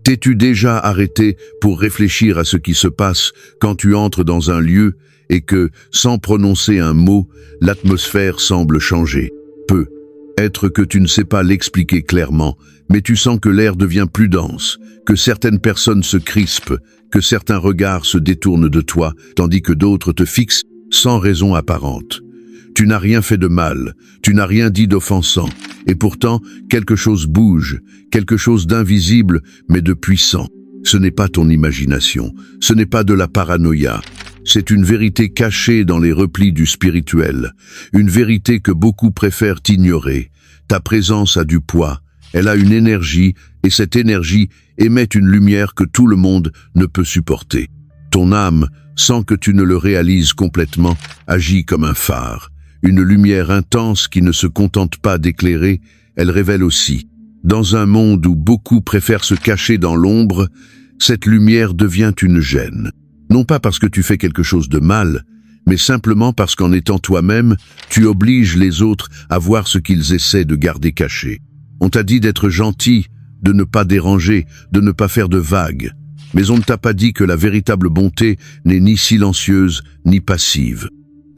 T'es-tu déjà arrêté pour réfléchir à ce qui se passe quand tu entres dans un lieu et que, sans prononcer un mot, l'atmosphère semble changer? Peut-être que tu ne sais pas l'expliquer clairement, mais tu sens que l'air devient plus dense, que certaines personnes se crispent, que certains regards se détournent de toi, tandis que d'autres te fixent sans raison apparente. Tu n'as rien fait de mal, tu n'as rien dit d'offensant, et pourtant quelque chose bouge, quelque chose d'invisible mais de puissant. Ce n'est pas ton imagination, ce n'est pas de la paranoïa. C'est une vérité cachée dans les replis du spirituel, une vérité que beaucoup préfèrent ignorer. Ta présence a du poids, elle a une énergie, et cette énergie émet une lumière que tout le monde ne peut supporter. Ton âme, sans que tu ne le réalises complètement, agit comme un phare. Une lumière intense qui ne se contente pas d'éclairer, elle révèle aussi. Dans un monde où beaucoup préfèrent se cacher dans l'ombre, cette lumière devient une gêne. Non pas parce que tu fais quelque chose de mal, mais simplement parce qu'en étant toi-même, tu obliges les autres à voir ce qu'ils essaient de garder caché. On t'a dit d'être gentil, de ne pas déranger, de ne pas faire de vagues. Mais on ne t'a pas dit que la véritable bonté n'est ni silencieuse, ni passive.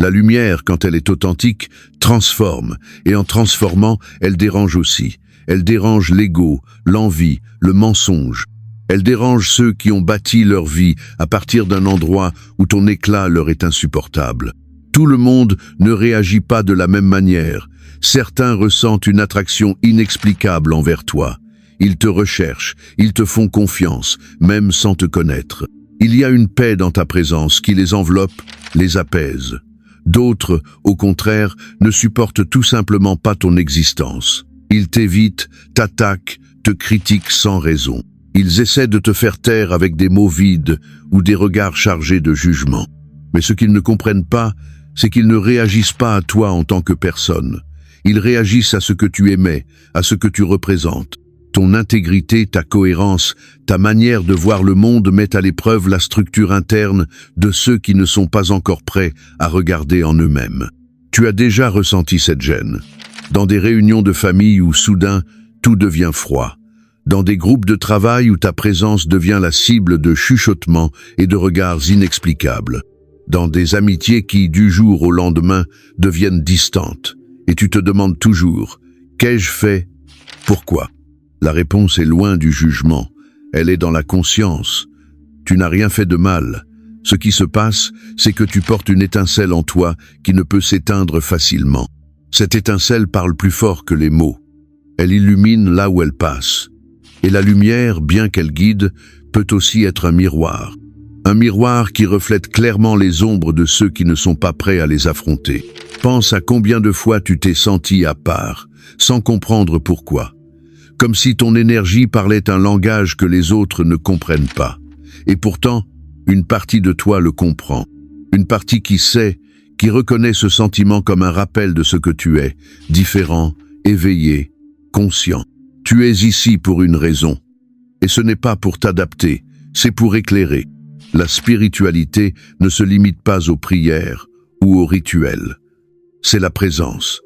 La lumière, quand elle est authentique, transforme, et en transformant, elle dérange aussi. Elle dérange l'ego, l'envie, le mensonge. Elle dérange ceux qui ont bâti leur vie à partir d'un endroit où ton éclat leur est insupportable. Tout le monde ne réagit pas de la même manière. Certains ressentent une attraction inexplicable envers toi. Ils te recherchent, ils te font confiance, même sans te connaître. Il y a une paix dans ta présence qui les enveloppe, les apaise. D'autres, au contraire, ne supportent tout simplement pas ton existence. Ils t'évitent, t'attaquent, te critiquent sans raison. Ils essaient de te faire taire avec des mots vides ou des regards chargés de jugement. Mais ce qu'ils ne comprennent pas, c'est qu'ils ne réagissent pas à toi en tant que personne. Ils réagissent à ce que tu émets, à ce que tu représentes. Ton intégrité, ta cohérence, ta manière de voir le monde met à l'épreuve la structure interne de ceux qui ne sont pas encore prêts à regarder en eux-mêmes. Tu as déjà ressenti cette gêne. Dans des réunions de famille où soudain, tout devient froid. Dans des groupes de travail où ta présence devient la cible de chuchotements et de regards inexplicables. Dans des amitiés qui, du jour au lendemain, deviennent distantes. Et tu te demandes toujours, qu'ai-je fait? Pourquoi? La réponse est loin du jugement. Elle est dans la conscience. Tu n'as rien fait de mal. Ce qui se passe, c'est que tu portes une étincelle en toi qui ne peut s'éteindre facilement. Cette étincelle parle plus fort que les mots. Elle illumine là où elle passe. Et la lumière, bien qu'elle guide, peut aussi être un miroir. Un miroir qui reflète clairement les ombres de ceux qui ne sont pas prêts à les affronter. Pense à combien de fois tu t'es senti à part, sans comprendre pourquoi. Comme si ton énergie parlait un langage que les autres ne comprennent pas. Et pourtant, une partie de toi le comprend. Une partie qui sait, qui reconnaît ce sentiment comme un rappel de ce que tu es, différent, éveillé, conscient. Tu es ici pour une raison. Et ce n'est pas pour t'adapter, c'est pour éclairer. La spiritualité ne se limite pas aux prières ou aux rituels. C'est la présence.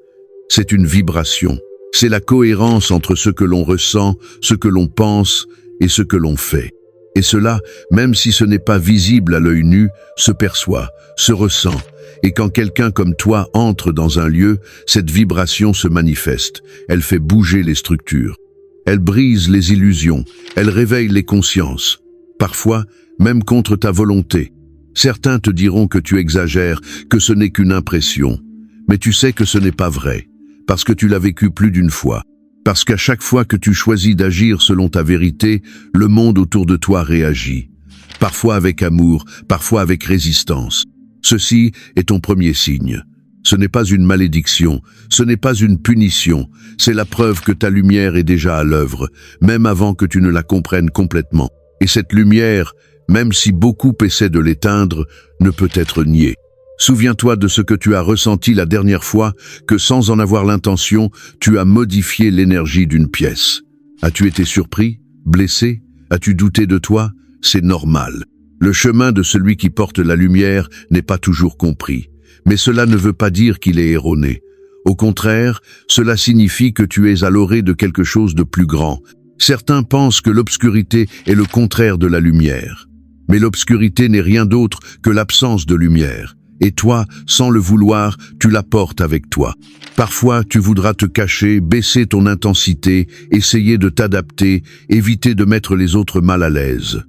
C'est une vibration. C'est la cohérence entre ce que l'on ressent, ce que l'on pense et ce que l'on fait. Et cela, même si ce n'est pas visible à l'œil nu, se perçoit, se ressent. Et quand quelqu'un comme toi entre dans un lieu, cette vibration se manifeste. Elle fait bouger les structures. Elle brise les illusions. Elle réveille les consciences. Parfois, même contre ta volonté. Certains te diront que tu exagères, que ce n'est qu'une impression. Mais tu sais que ce n'est pas vrai. Parce que tu l'as vécu plus d'une fois. Parce qu'à chaque fois que tu choisis d'agir selon ta vérité, le monde autour de toi réagit. Parfois avec amour, parfois avec résistance. Ceci est ton premier signe. Ce n'est pas une malédiction, ce n'est pas une punition, c'est la preuve que ta lumière est déjà à l'œuvre, même avant que tu ne la comprennes complètement. Et cette lumière, même si beaucoup essaient de l'éteindre, ne peut être niée. Souviens-toi de ce que tu as ressenti la dernière fois que sans en avoir l'intention, tu as modifié l'énergie d'une pièce. As-tu été surpris? Blessé? As-tu douté de toi? C'est normal. Le chemin de celui qui porte la lumière n'est pas toujours compris. Mais cela ne veut pas dire qu'il est erroné. Au contraire, cela signifie que tu es à l'orée de quelque chose de plus grand. Certains pensent que l'obscurité est le contraire de la lumière. Mais l'obscurité n'est rien d'autre que l'absence de lumière. Et toi, sans le vouloir, tu la portes avec toi. Parfois, tu voudras te cacher, baisser ton intensité, essayer de t'adapter, éviter de mettre les autres mal à l'aise.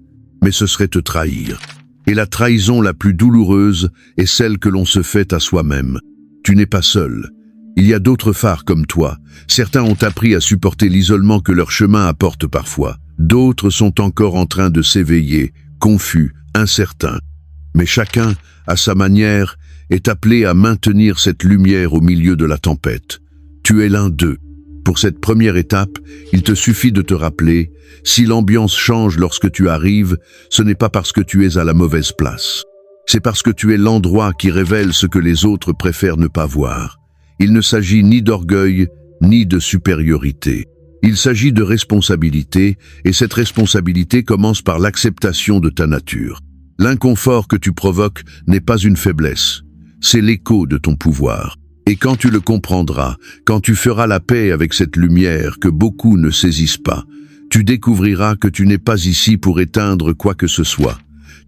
Mais ce serait te trahir. Et la trahison la plus douloureuse est celle que l'on se fait à soi-même. Tu n'es pas seul. Il y a d'autres phares comme toi. Certains ont appris à supporter l'isolement que leur chemin apporte parfois. D'autres sont encore en train de s'éveiller, confus, incertains. Mais chacun, à sa manière, est appelé à maintenir cette lumière au milieu de la tempête. Tu es l'un d'eux. Pour cette première étape, il te suffit de te rappeler, si l'ambiance change lorsque tu arrives, ce n'est pas parce que tu es à la mauvaise place. C'est parce que tu es l'endroit qui révèle ce que les autres préfèrent ne pas voir. Il ne s'agit ni d'orgueil, ni de supériorité. Il s'agit de responsabilité, et cette responsabilité commence par l'acceptation de ta nature. L'inconfort que tu provoques n'est pas une faiblesse, c'est l'écho de ton pouvoir. Et quand tu le comprendras, quand tu feras la paix avec cette lumière que beaucoup ne saisissent pas, tu découvriras que tu n'es pas ici pour éteindre quoi que ce soit.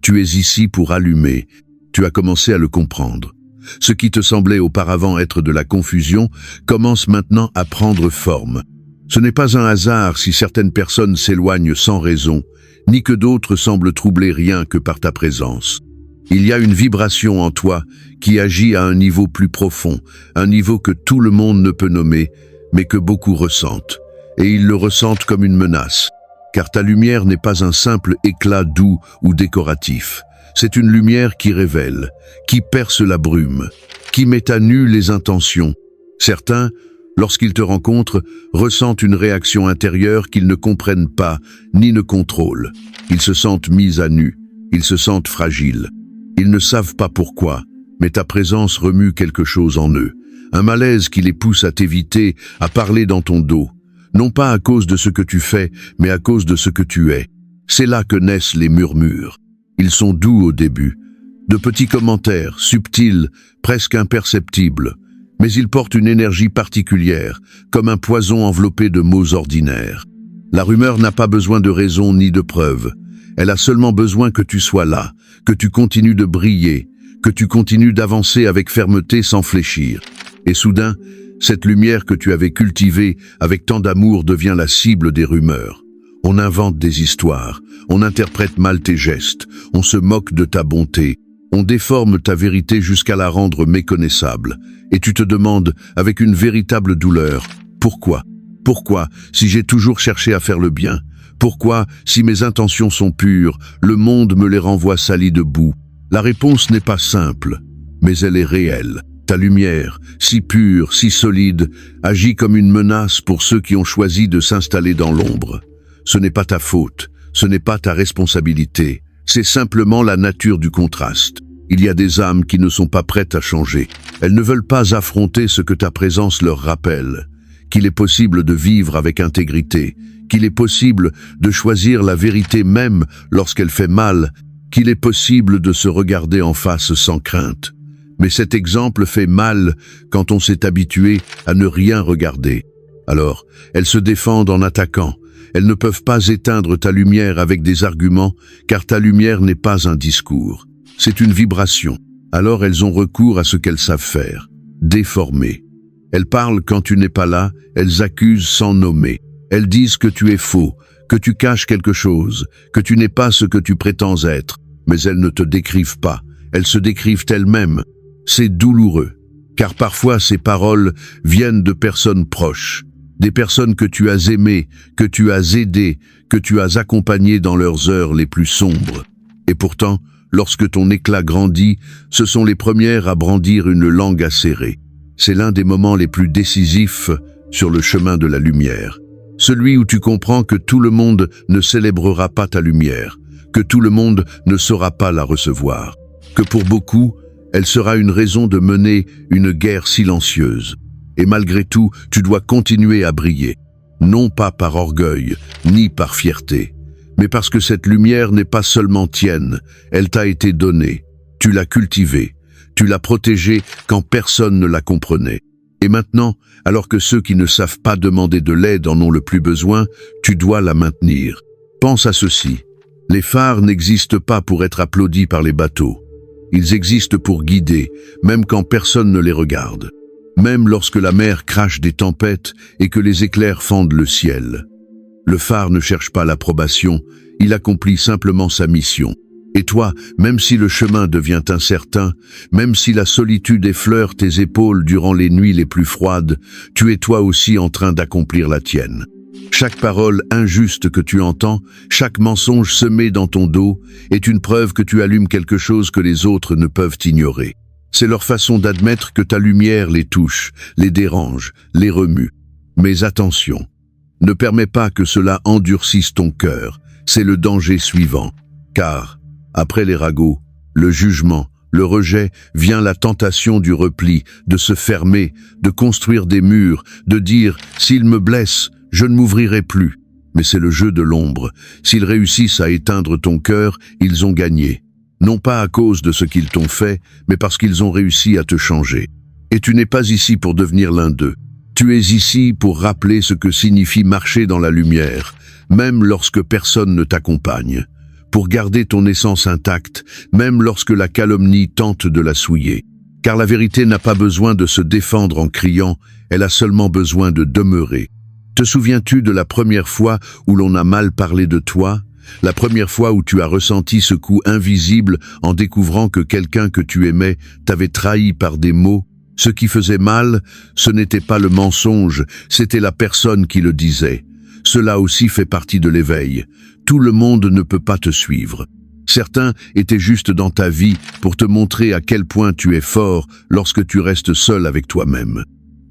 Tu es ici pour allumer. Tu as commencé à le comprendre. Ce qui te semblait auparavant être de la confusion commence maintenant à prendre forme. Ce n'est pas un hasard si certaines personnes s'éloignent sans raison, ni que d'autres semblent troubler rien que par ta présence. Il y a une vibration en toi qui agit à un niveau plus profond, un niveau que tout le monde ne peut nommer, mais que beaucoup ressentent. Et ils le ressentent comme une menace, car ta lumière n'est pas un simple éclat doux ou décoratif. C'est une lumière qui révèle, qui perce la brume, qui met à nu les intentions. Certains, lorsqu'ils te rencontrent, ressentent une réaction intérieure qu'ils ne comprennent pas, ni ne contrôlent. Ils se sentent mis à nu, ils se sentent fragiles. Ils ne savent pas pourquoi, mais ta présence remue quelque chose en eux. Un malaise qui les pousse à t'éviter, à parler dans ton dos. Non pas à cause de ce que tu fais, mais à cause de ce que tu es. C'est là que naissent les murmures. Ils sont doux au début. De petits commentaires, subtils, presque imperceptibles. Mais ils portent une énergie particulière, comme un poison enveloppé de mots ordinaires. La rumeur n'a pas besoin de raison ni de preuve. Elle a seulement besoin que tu sois là, que tu continues de briller, que tu continues d'avancer avec fermeté sans fléchir. Et soudain, cette lumière que tu avais cultivée avec tant d'amour devient la cible des rumeurs. On invente des histoires, on interprète mal tes gestes, on se moque de ta bonté, on déforme ta vérité jusqu'à la rendre méconnaissable. Et tu te demandes, avec une véritable douleur, pourquoi ? Pourquoi, si j'ai toujours cherché à faire le bien ? Pourquoi, si mes intentions sont pures, le monde me les renvoie salis de boue? La réponse n'est pas simple, mais elle est réelle. Ta lumière, si pure, si solide, agit comme une menace pour ceux qui ont choisi de s'installer dans l'ombre. Ce n'est pas ta faute, ce n'est pas ta responsabilité, c'est simplement la nature du contraste. Il y a des âmes qui ne sont pas prêtes à changer. Elles ne veulent pas affronter ce que ta présence leur rappelle. Qu'il est possible de vivre avec intégrité, qu'il est possible de choisir la vérité même lorsqu'elle fait mal, qu'il est possible de se regarder en face sans crainte. Mais cet exemple fait mal quand on s'est habitué à ne rien regarder. Alors, elles se défendent en attaquant. Elles ne peuvent pas éteindre ta lumière avec des arguments, car ta lumière n'est pas un discours. C'est une vibration. Alors elles ont recours à ce qu'elles savent faire, déformer. Elles parlent quand tu n'es pas là, elles accusent sans nommer. Elles disent que tu es faux, que tu caches quelque chose, que tu n'es pas ce que tu prétends être. Mais elles ne te décrivent pas, elles se décrivent elles-mêmes. C'est douloureux, car parfois ces paroles viennent de personnes proches, des personnes que tu as aimées, que tu as aidées, que tu as accompagnées dans leurs heures les plus sombres. Et pourtant, lorsque ton éclat grandit, ce sont les premières à brandir une langue acérée. C'est l'un des moments les plus décisifs sur le chemin de la lumière. Celui où tu comprends que tout le monde ne célébrera pas ta lumière, que tout le monde ne saura pas la recevoir, que pour beaucoup, elle sera une raison de mener une guerre silencieuse. Et malgré tout, tu dois continuer à briller, non pas par orgueil, ni par fierté, mais parce que cette lumière n'est pas seulement tienne, elle t'a été donnée, tu l'as cultivée, tu l'as protégée quand personne ne la comprenait. Et maintenant, alors que ceux qui ne savent pas demander de l'aide en ont le plus besoin, tu dois la maintenir. Pense à ceci. Les phares n'existent pas pour être applaudis par les bateaux. Ils existent pour guider, même quand personne ne les regarde. Même lorsque la mer crache des tempêtes et que les éclairs fendent le ciel. Le phare ne cherche pas l'approbation, il accomplit simplement sa mission. Et toi, même si le chemin devient incertain, même si la solitude effleure tes épaules durant les nuits les plus froides, tu es toi aussi en train d'accomplir la tienne. Chaque parole injuste que tu entends, chaque mensonge semé dans ton dos, est une preuve que tu allumes quelque chose que les autres ne peuvent ignorer. C'est leur façon d'admettre que ta lumière les touche, les dérange, les remue. Mais attention, ne permets pas que cela endurcisse ton cœur, c'est le danger suivant. Car, après les ragots, le jugement, le rejet, vient la tentation du repli, de se fermer, de construire des murs, de dire « s'il me blesse, je ne m'ouvrirai plus ». Mais c'est le jeu de l'ombre. S'ils réussissent à éteindre ton cœur, ils ont gagné. Non pas à cause de ce qu'ils t'ont fait, mais parce qu'ils ont réussi à te changer. Et tu n'es pas ici pour devenir l'un d'eux. Tu es ici pour rappeler ce que signifie marcher dans la lumière, même lorsque personne ne t'accompagne. Pour garder ton essence intacte, même lorsque la calomnie tente de la souiller. Car la vérité n'a pas besoin de se défendre en criant, elle a seulement besoin de demeurer. Te souviens-tu de la première fois où l'on a mal parlé de toi ? La première fois où tu as ressenti ce coup invisible en découvrant que quelqu'un que tu aimais t'avait trahi par des mots ? Ce qui faisait mal, ce n'était pas le mensonge, c'était la personne qui le disait. Cela aussi fait partie de l'éveil. Tout le monde ne peut pas te suivre. Certains étaient juste dans ta vie pour te montrer à quel point tu es fort lorsque tu restes seul avec toi-même.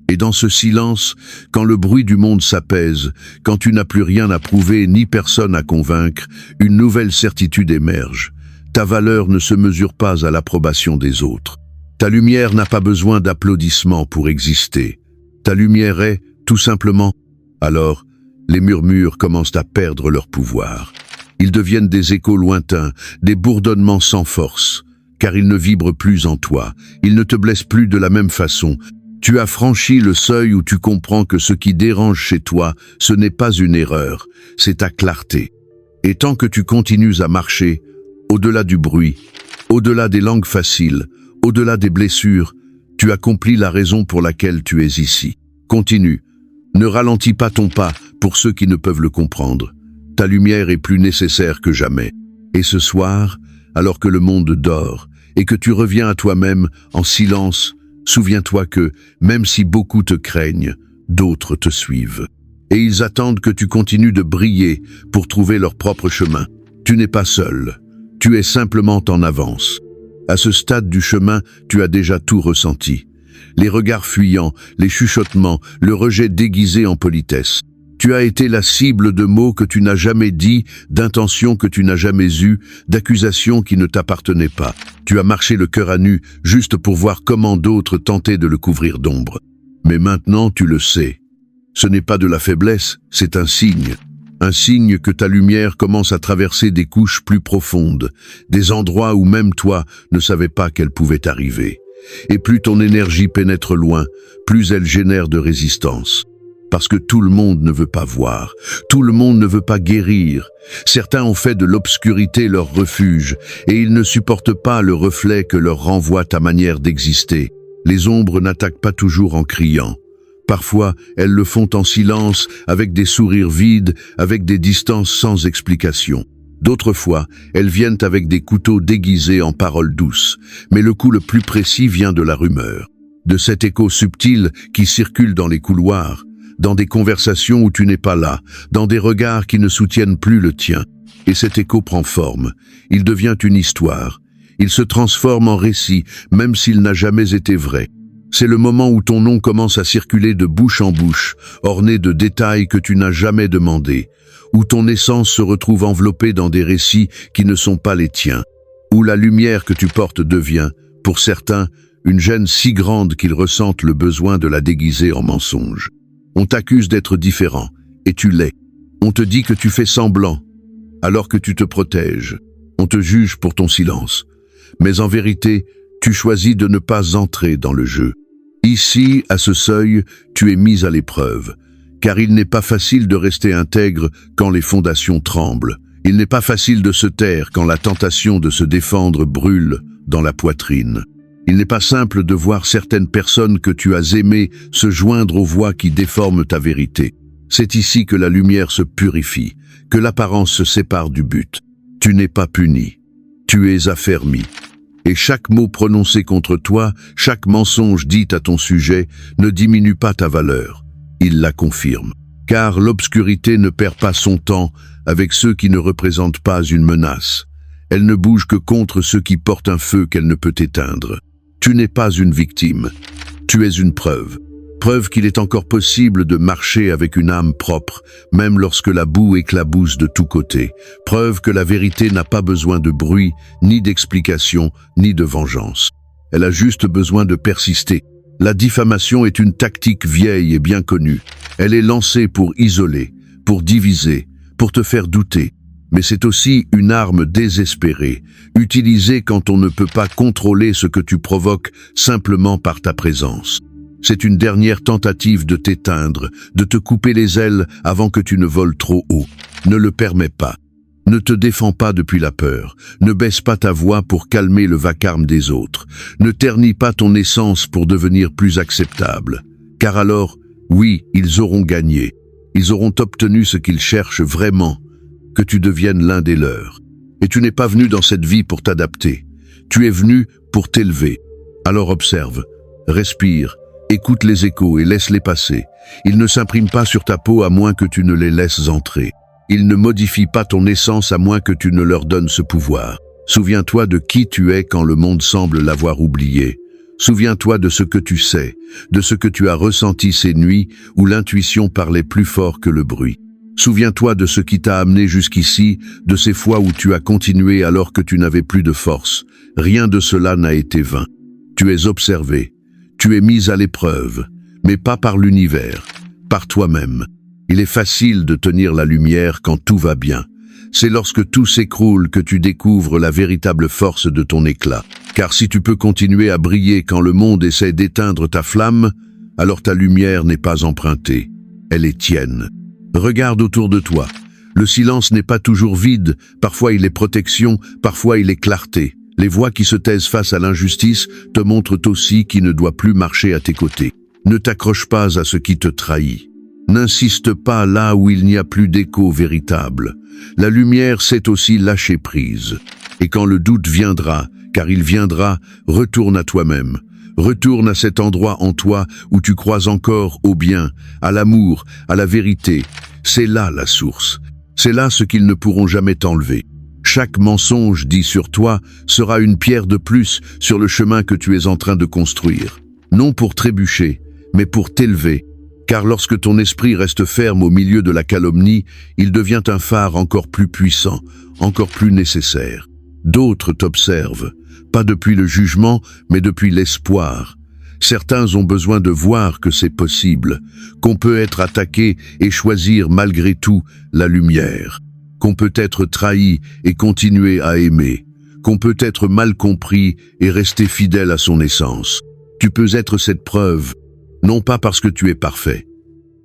Et dans ce silence, quand le bruit du monde s'apaise, quand tu n'as plus rien à prouver ni personne à convaincre, une nouvelle certitude émerge. Ta valeur ne se mesure pas à l'approbation des autres. Ta lumière n'a pas besoin d'applaudissements pour exister. Ta lumière est, tout simplement. Alors, les murmures commencent à perdre leur pouvoir. Ils deviennent des échos lointains, des bourdonnements sans force, car ils ne vibrent plus en toi, ils ne te blessent plus de la même façon. Tu as franchi le seuil où tu comprends que ce qui dérange chez toi, ce n'est pas une erreur, c'est ta clarté. Et tant que tu continues à marcher, au-delà du bruit, au-delà des langues faciles, au-delà des blessures, tu accomplis la raison pour laquelle tu es ici. Continue. Ne ralentis pas ton pas pour ceux qui ne peuvent le comprendre. Ta lumière est plus nécessaire que jamais. Et ce soir, alors que le monde dort et que tu reviens à toi-même en silence, souviens-toi que, même si beaucoup te craignent, d'autres te suivent. Et ils attendent que tu continues de briller pour trouver leur propre chemin. Tu n'es pas seul. Tu es simplement en avance. À ce stade du chemin, tu as déjà tout ressenti. Les regards fuyants, les chuchotements, le rejet déguisé en politesse. Tu as été la cible de mots que tu n'as jamais dit, d'intentions que tu n'as jamais eues, d'accusations qui ne t'appartenaient pas. Tu as marché le cœur à nu, juste pour voir comment d'autres tentaient de le couvrir d'ombre. Mais maintenant tu le sais. Ce n'est pas de la faiblesse, c'est un signe. Un signe que ta lumière commence à traverser des couches plus profondes, des endroits où même toi ne savais pas qu'elle pouvait arriver. Et plus ton énergie pénètre loin, plus elle génère de résistance. Parce que tout le monde ne veut pas voir, tout le monde ne veut pas guérir. Certains ont fait de l'obscurité leur refuge, et ils ne supportent pas le reflet que leur renvoie ta manière d'exister. Les ombres n'attaquent pas toujours en criant. Parfois, elles le font en silence, avec des sourires vides, avec des distances sans explication. D'autres fois, elles viennent avec des couteaux déguisés en paroles douces, mais le coup le plus précis vient de la rumeur, de cet écho subtil qui circule dans les couloirs, dans des conversations où tu n'es pas là, dans des regards qui ne soutiennent plus le tien. Et cet écho prend forme, il devient une histoire, il se transforme en récit, même s'il n'a jamais été vrai. C'est le moment où ton nom commence à circuler de bouche en bouche, orné de détails que tu n'as jamais demandés, où ton essence se retrouve enveloppée dans des récits qui ne sont pas les tiens, où la lumière que tu portes devient, pour certains, une gêne si grande qu'ils ressentent le besoin de la déguiser en mensonge. On t'accuse d'être différent, et tu l'es. On te dit que tu fais semblant, alors que tu te protèges. On te juge pour ton silence. Mais en vérité, tu choisis de ne pas entrer dans le jeu. Ici, à ce seuil, tu es mis à l'épreuve, car il n'est pas facile de rester intègre quand les fondations tremblent. Il n'est pas facile de se taire quand la tentation de se défendre brûle dans la poitrine. Il n'est pas simple de voir certaines personnes que tu as aimées se joindre aux voix qui déforment ta vérité. C'est ici que la lumière se purifie, que l'apparence se sépare du but. Tu n'es pas puni, tu es affermi. Et chaque mot prononcé contre toi, chaque mensonge dit à ton sujet, ne diminue pas ta valeur. Il la confirme. Car l'obscurité ne perd pas son temps avec ceux qui ne représentent pas une menace. Elle ne bouge que contre ceux qui portent un feu qu'elle ne peut éteindre. Tu n'es pas une victime, tu es une preuve. Preuve qu'il est encore possible de marcher avec une âme propre, même lorsque la boue éclabousse de tous côtés. Preuve que la vérité n'a pas besoin de bruit, ni d'explication, ni de vengeance. Elle a juste besoin de persister. La diffamation est une tactique vieille et bien connue. Elle est lancée pour isoler, pour diviser, pour te faire douter. Mais c'est aussi une arme désespérée, utilisée quand on ne peut pas contrôler ce que tu provoques simplement par ta présence. C'est une dernière tentative de t'éteindre, de te couper les ailes avant que tu ne voles trop haut. Ne le permets pas. Ne te défends pas depuis la peur. Ne baisse pas ta voix pour calmer le vacarme des autres. Ne ternis pas ton essence pour devenir plus acceptable. Car alors, oui, ils auront gagné. Ils auront obtenu ce qu'ils cherchent vraiment, que tu deviennes l'un des leurs. Et tu n'es pas venu dans cette vie pour t'adapter. Tu es venu pour t'élever. Alors observe, respire, écoute les échos et laisse-les passer. Ils ne s'impriment pas sur ta peau à moins que tu ne les laisses entrer. Ils ne modifient pas ton essence à moins que tu ne leur donnes ce pouvoir. Souviens-toi de qui tu es quand le monde semble l'avoir oublié. Souviens-toi de ce que tu sais, de ce que tu as ressenti ces nuits où l'intuition parlait plus fort que le bruit. Souviens-toi de ce qui t'a amené jusqu'ici, de ces fois où tu as continué alors que tu n'avais plus de force. Rien de cela n'a été vain. Tu es observé. Tu es mis à l'épreuve, mais pas par l'univers, par toi-même. Il est facile de tenir la lumière quand tout va bien. C'est lorsque tout s'écroule que tu découvres la véritable force de ton éclat. Car si tu peux continuer à briller quand le monde essaie d'éteindre ta flamme, alors ta lumière n'est pas empruntée, elle est tienne. Regarde autour de toi. Le silence n'est pas toujours vide, parfois il est protection, parfois il est clarté. Les voix qui se taisent face à l'injustice te montrent aussi qui ne doit plus marcher à tes côtés. Ne t'accroche pas à ce qui te trahit. N'insiste pas là où il n'y a plus d'écho véritable. La lumière sait aussi lâcher prise. Et quand le doute viendra, car il viendra, retourne à toi-même. Retourne à cet endroit en toi où tu crois encore au bien, à l'amour, à la vérité. C'est là la source. C'est là ce qu'ils ne pourront jamais t'enlever. Chaque mensonge dit sur toi sera une pierre de plus sur le chemin que tu es en train de construire. Non pour trébucher, mais pour t'élever. Car lorsque ton esprit reste ferme au milieu de la calomnie, il devient un phare encore plus puissant, encore plus nécessaire. D'autres t'observent, pas depuis le jugement, mais depuis l'espoir. Certains ont besoin de voir que c'est possible, qu'on peut être attaqué et choisir malgré tout la lumière, qu'on peut être trahi et continuer à aimer, qu'on peut être mal compris et rester fidèle à son essence. Tu peux être cette preuve, non pas parce que tu es parfait,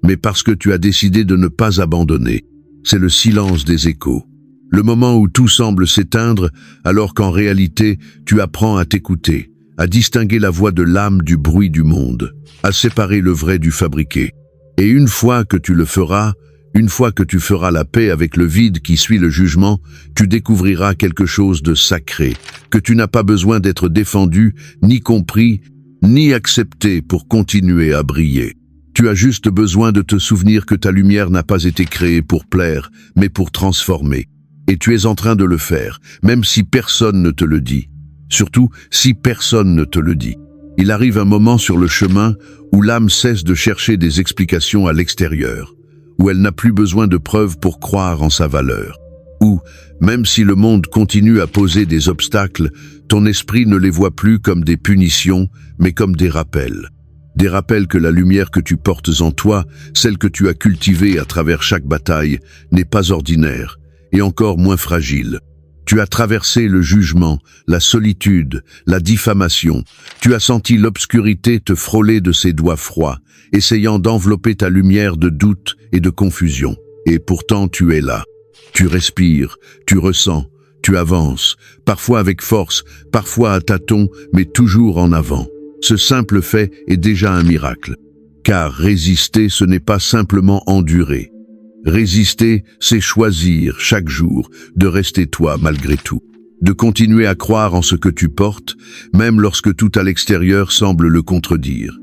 mais parce que tu as décidé de ne pas abandonner. C'est le silence des échos. Le moment où tout semble s'éteindre, alors qu'en réalité, tu apprends à t'écouter, à distinguer la voix de l'âme du bruit du monde, à séparer le vrai du fabriqué. Et une fois que tu le feras, une fois que tu feras la paix avec le vide qui suit le jugement, tu découvriras quelque chose de sacré, que tu n'as pas besoin d'être défendu, ni compris, ni accepté pour continuer à briller. Tu as juste besoin de te souvenir que ta lumière n'a pas été créée pour plaire, mais pour transformer. Et tu es en train de le faire, même si personne ne te le dit. Surtout, si personne ne te le dit. Il arrive un moment sur le chemin où l'âme cesse de chercher des explications à l'extérieur, où elle n'a plus besoin de preuves pour croire en sa valeur. Où, même si le monde continue à poser des obstacles, ton esprit ne les voit plus comme des punitions, mais comme des rappels. Des rappels que la lumière que tu portes en toi, celle que tu as cultivée à travers chaque bataille, n'est pas ordinaire, et encore moins fragile. Tu as traversé le jugement, la solitude, la diffamation. Tu as senti l'obscurité te frôler de ses doigts froids, essayant d'envelopper ta lumière de doute et de confusion. Et pourtant tu es là. Tu respires, tu ressens, tu avances, parfois avec force, parfois à tâtons, mais toujours en avant. Ce simple fait est déjà un miracle. Car résister, ce n'est pas simplement endurer. Résister, c'est choisir chaque jour de rester toi malgré tout. De continuer à croire en ce que tu portes, même lorsque tout à l'extérieur semble le contredire.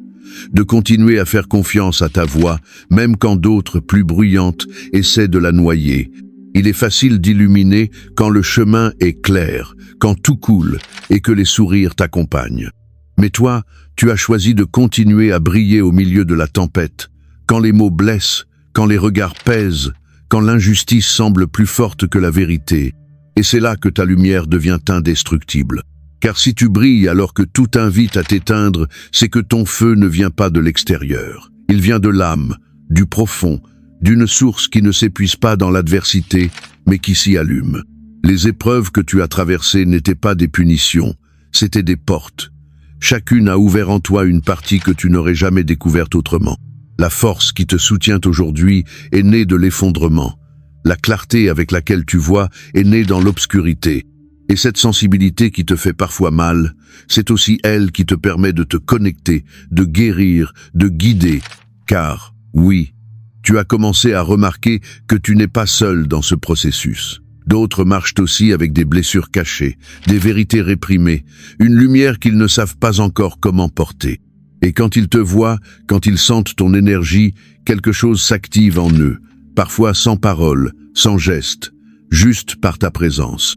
De continuer à faire confiance à ta voix, même quand d'autres, plus bruyantes, essaient de la noyer. Il est facile d'illuminer quand le chemin est clair, quand tout coule et que les sourires t'accompagnent. Mais toi, tu as choisi de continuer à briller au milieu de la tempête, quand les mots blessent, quand les regards pèsent, quand l'injustice semble plus forte que la vérité. Et c'est là que ta lumière devient indestructible. Car si tu brilles alors que tout invite à t'éteindre, c'est que ton feu ne vient pas de l'extérieur. Il vient de l'âme, du profond, d'une source qui ne s'épuise pas dans l'adversité, mais qui s'y allume. Les épreuves que tu as traversées n'étaient pas des punitions, c'étaient des portes. Chacune a ouvert en toi une partie que tu n'aurais jamais découverte autrement. La force qui te soutient aujourd'hui est née de l'effondrement. La clarté avec laquelle tu vois est née dans l'obscurité. Et cette sensibilité qui te fait parfois mal, c'est aussi elle qui te permet de te connecter, de guérir, de guider. Car, oui, tu as commencé à remarquer que tu n'es pas seul dans ce processus. D'autres marchent aussi avec des blessures cachées, des vérités réprimées, une lumière qu'ils ne savent pas encore comment porter. Et quand ils te voient, quand ils sentent ton énergie, quelque chose s'active en eux, parfois sans parole, sans geste, juste par ta présence.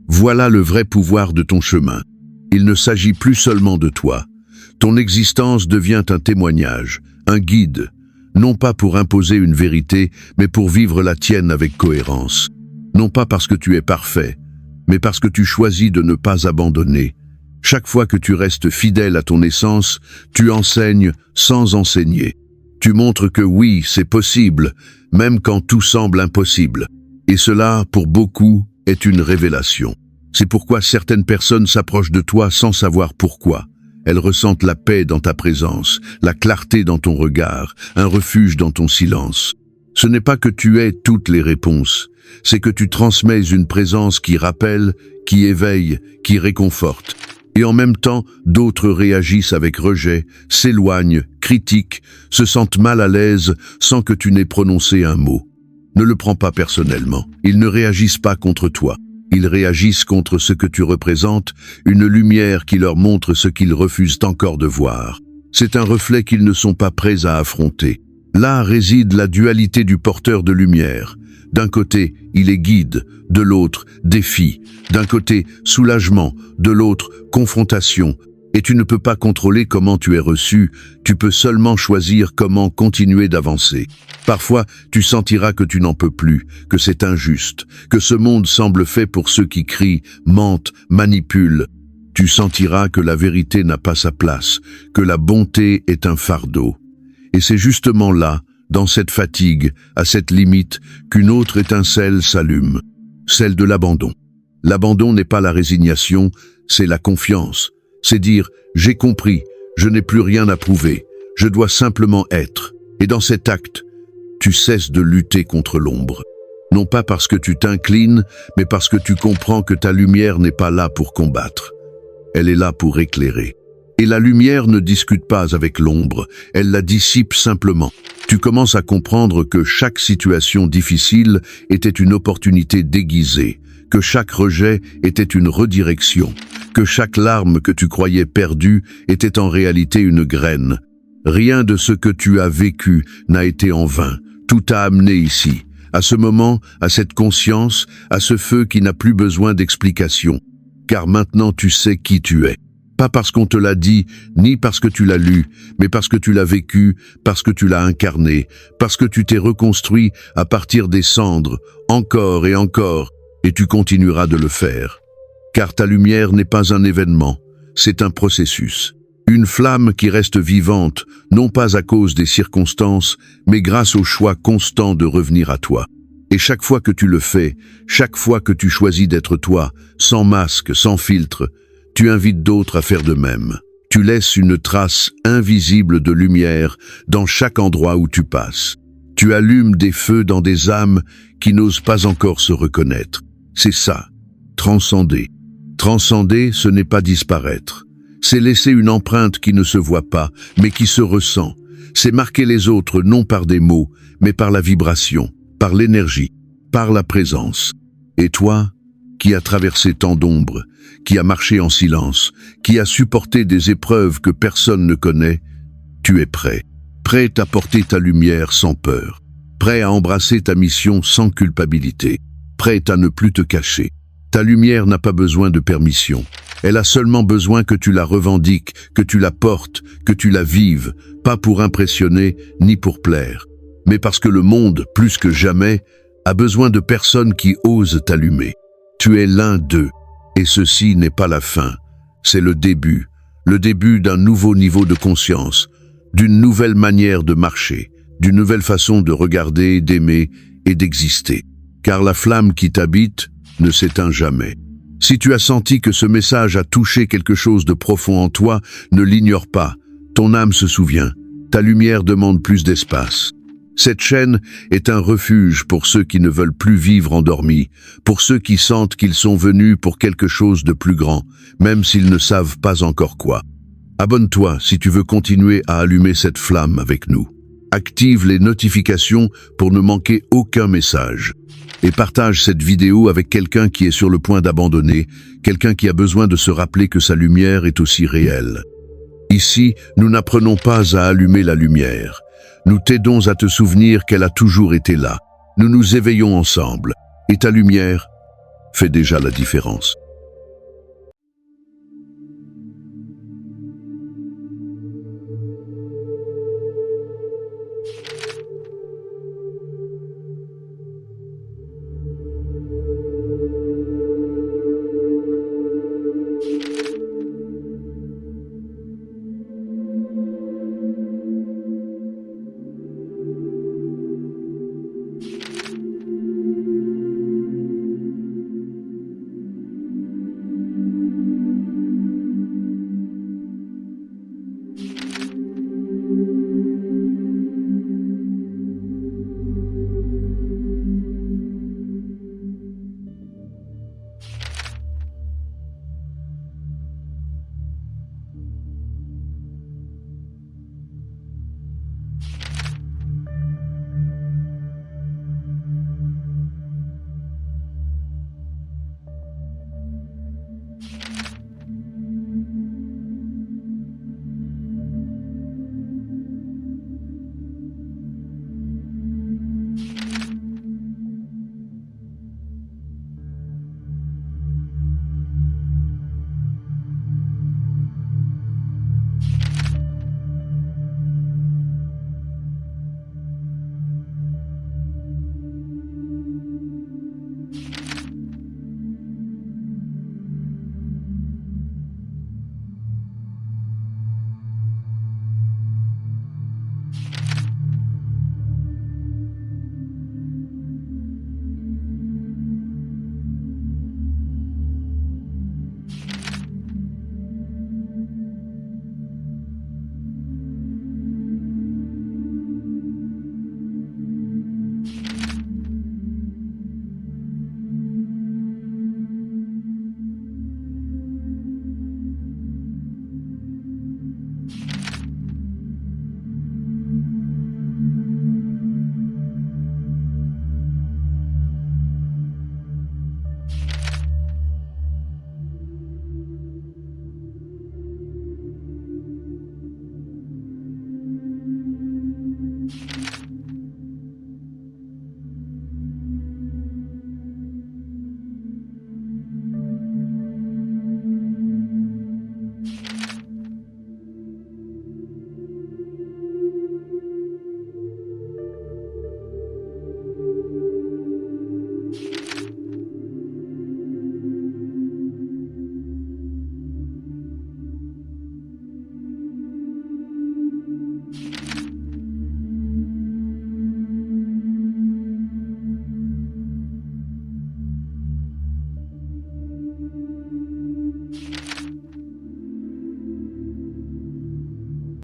Voilà le vrai pouvoir de ton chemin. Il ne s'agit plus seulement de toi. Ton existence devient un témoignage, un guide, non pas pour imposer une vérité, mais pour vivre la tienne avec cohérence. Non pas parce que tu es parfait, mais parce que tu choisis de ne pas abandonner. Chaque fois que tu restes fidèle à ton essence, tu enseignes sans enseigner. Tu montres que oui, c'est possible, même quand tout semble impossible. Et cela, pour beaucoup, est une révélation. C'est pourquoi certaines personnes s'approchent de toi sans savoir pourquoi. Elles ressentent la paix dans ta présence, la clarté dans ton regard, un refuge dans ton silence. Ce n'est pas que tu aies toutes les réponses, c'est que tu transmets une présence qui rappelle, qui éveille, qui réconforte. Et en même temps, d'autres réagissent avec rejet, s'éloignent, critiquent, se sentent mal à l'aise sans que tu n'aies prononcé un mot. Ne le prends pas personnellement. Ils ne réagissent pas contre toi. Ils réagissent contre ce que tu représentes, une lumière qui leur montre ce qu'ils refusent encore de voir. C'est un reflet qu'ils ne sont pas prêts à affronter. Là réside la dualité du porteur de lumière. D'un côté, il est guide, de l'autre, défi. D'un côté, soulagement, de l'autre, confrontation. Et tu ne peux pas contrôler comment tu es reçu, tu peux seulement choisir comment continuer d'avancer. Parfois, tu sentiras que tu n'en peux plus, que c'est injuste, que ce monde semble fait pour ceux qui crient, mentent, manipulent. Tu sentiras que la vérité n'a pas sa place, que la bonté est un fardeau. Et c'est justement là, dans cette fatigue, à cette limite, qu'une autre étincelle s'allume, celle de l'abandon. L'abandon n'est pas la résignation, c'est la confiance. C'est dire « j'ai compris, je n'ai plus rien à prouver, je dois simplement être ». Et dans cet acte, tu cesses de lutter contre l'ombre. Non pas parce que tu t'inclines, mais parce que tu comprends que ta lumière n'est pas là pour combattre. Elle est là pour éclairer. Et la lumière ne discute pas avec l'ombre, elle la dissipe simplement. Tu commences à comprendre que chaque situation difficile était une opportunité déguisée, que chaque rejet était une redirection, que chaque larme que tu croyais perdue était en réalité une graine. Rien de ce que tu as vécu n'a été en vain, tout t'a amené ici, à ce moment, à cette conscience, à ce feu qui n'a plus besoin d'explication. Car maintenant tu sais qui tu es. Pas parce qu'on te l'a dit, ni parce que tu l'as lu, mais parce que tu l'as vécu, parce que tu l'as incarné, parce que tu t'es reconstruit à partir des cendres, encore, et tu continueras de le faire. Car ta lumière n'est pas un événement, c'est un processus. Une flamme qui reste vivante, non pas à cause des circonstances, mais grâce au choix constant de revenir à toi. Et chaque fois que tu le fais, chaque fois que tu choisis d'être toi, sans masque, sans filtre, tu invites d'autres à faire de même. Tu laisses une trace invisible de lumière dans chaque endroit où tu passes. Tu allumes des feux dans des âmes qui n'osent pas encore se reconnaître. C'est ça, transcender. Transcender, ce n'est pas disparaître. C'est laisser une empreinte qui ne se voit pas, mais qui se ressent. C'est marquer les autres non par des mots, mais par la vibration, par l'énergie, par la présence. Et toi, qui as traversé tant d'ombres, qui as marché en silence, qui as supporté des épreuves que personne ne connaît, tu es prêt. Prêt à porter ta lumière sans peur. Prêt à embrasser ta mission sans culpabilité. Prêt à ne plus te cacher. Ta lumière n'a pas besoin de permission. Elle a seulement besoin que tu la revendiques, que tu la portes, que tu la vives, pas pour impressionner ni pour plaire, mais parce que le monde, plus que jamais, a besoin de personnes qui osent t'allumer. Tu es l'un d'eux, et ceci n'est pas la fin, c'est le début d'un nouveau niveau de conscience, d'une nouvelle manière de marcher, d'une nouvelle façon de regarder, d'aimer et d'exister. Car la flamme qui t'habite ne s'éteint jamais. Si tu as senti que ce message a touché quelque chose de profond en toi, ne l'ignore pas. Ton âme se souvient. Ta lumière demande plus d'espace. Cette chaîne est un refuge pour ceux qui ne veulent plus vivre endormis, pour ceux qui sentent qu'ils sont venus pour quelque chose de plus grand, même s'ils ne savent pas encore quoi. Abonne-toi si tu veux continuer à allumer cette flamme avec nous. Active les notifications pour ne manquer aucun message. Et partage cette vidéo avec quelqu'un qui est sur le point d'abandonner, quelqu'un qui a besoin de se rappeler que sa lumière est aussi réelle. Ici, nous n'apprenons pas à allumer la lumière. Nous t'aidons à te souvenir qu'elle a toujours été là. Nous nous éveillons ensemble. Et ta lumière fait déjà la différence.